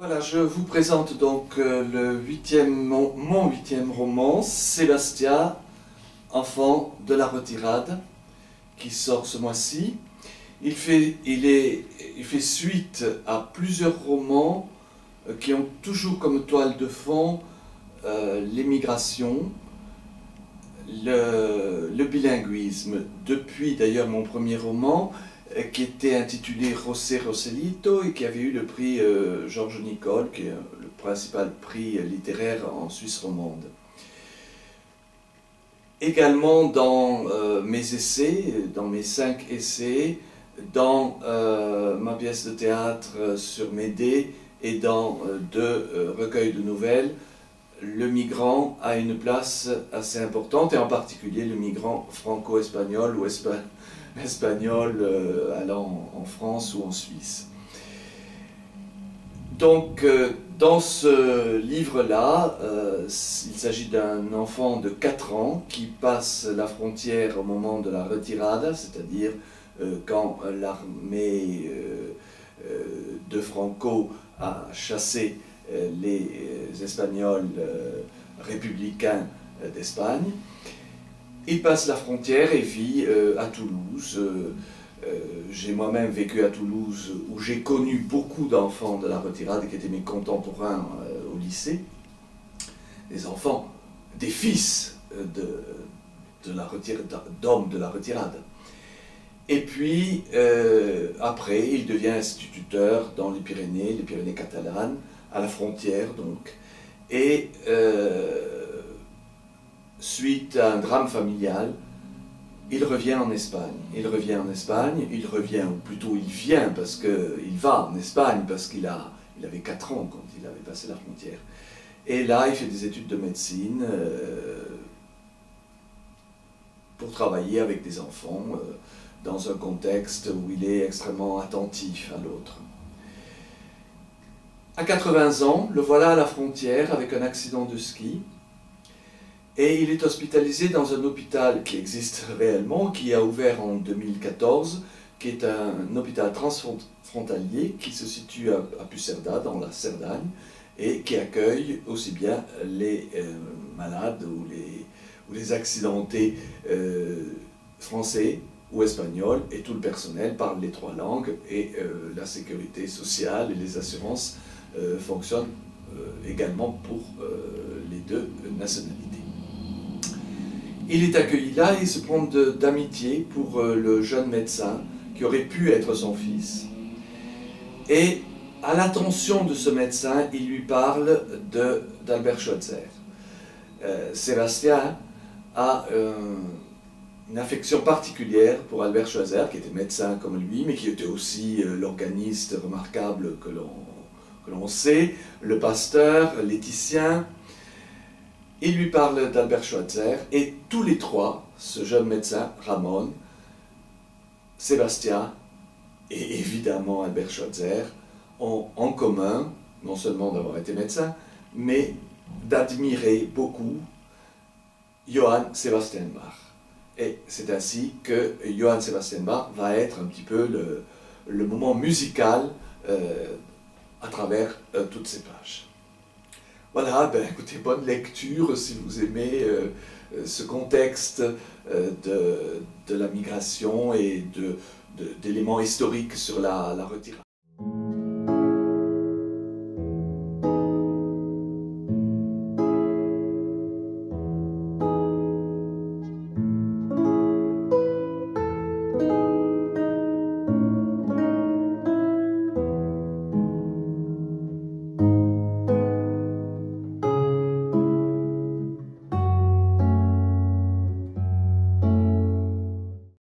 Voilà, je vous présente donc mon huitième roman, Sébastien, enfant de la retirade, qui sort ce mois-ci. Il fait suite à plusieurs romans qui ont toujours comme toile de fond l'émigration, le bilinguisme. Depuis d'ailleurs mon premier roman, qui était intitulé José Joselito et qui avait eu le prix Georges Nicole, qui est le principal prix littéraire en Suisse romande. Également dans mes essais, dans mes 5 essais, dans ma pièce de théâtre sur Médée et dans 2 recueils de nouvelles, le migrant a une place assez importante, et en particulier le migrant franco-espagnol ou espagnol allant en France ou en Suisse. Donc, dans ce livre-là, il s'agit d'un enfant de 4 ans qui passe la frontière au moment de la retirada, c'est-à-dire quand l'armée de Franco a chassé les Espagnols républicains d'Espagne. Il passe la frontière et vit à Toulouse. J'ai moi-même vécu à Toulouse, où j'ai connu beaucoup d'enfants de la retirade qui étaient mes contemporains au lycée. Des enfants, des fils d'hommes de la retirade. Et puis, après, il devient instituteur dans les Pyrénées catalanes, à la frontière donc. Et suite à un drame familial, il revient en Espagne. Il revient, ou plutôt il vient, parce qu'il va en Espagne, parce qu'il avait 4 ans quand il avait passé la frontière. Et là, il fait des études de médecine pour travailler avec des enfants dans un contexte où il est extrêmement attentif à l'autre. À 80 ans, le voilà à la frontière avec un accident de ski. Et il est hospitalisé dans un hôpital qui existe réellement, qui a ouvert en 2014, qui est un hôpital transfrontalier qui se situe à Pucerda, dans la Cerdagne, et qui accueille aussi bien les malades ou les accidentés français ou espagnols, et tout le personnel parle les 3 langues, et la sécurité sociale et les assurances fonctionnent également pour les 2 nationalités. Il est accueilli là et il se prend d'amitié pour le jeune médecin qui aurait pu être son fils. Et à l'attention de ce médecin, il lui parle d'Albert Schweitzer. Sébastien a une affection particulière pour Albert Schweitzer, qui était médecin comme lui, mais qui était aussi l'organiste remarquable que l'on sait, le pasteur, l'éthicien. Il lui parle d'Albert Schweitzer, et tous les 3, ce jeune médecin, Ramon, Sébastien et évidemment Albert Schweitzer, ont en commun, non seulement d'avoir été médecin, mais d'admirer beaucoup Johann Sebastian Bach. Et c'est ainsi que Johann Sebastian Bach va être un petit peu le moment musical à travers toutes ces pages. Voilà, ben écoutez, bonne lecture si vous aimez ce contexte de la migration et d'éléments historiques sur la retirade.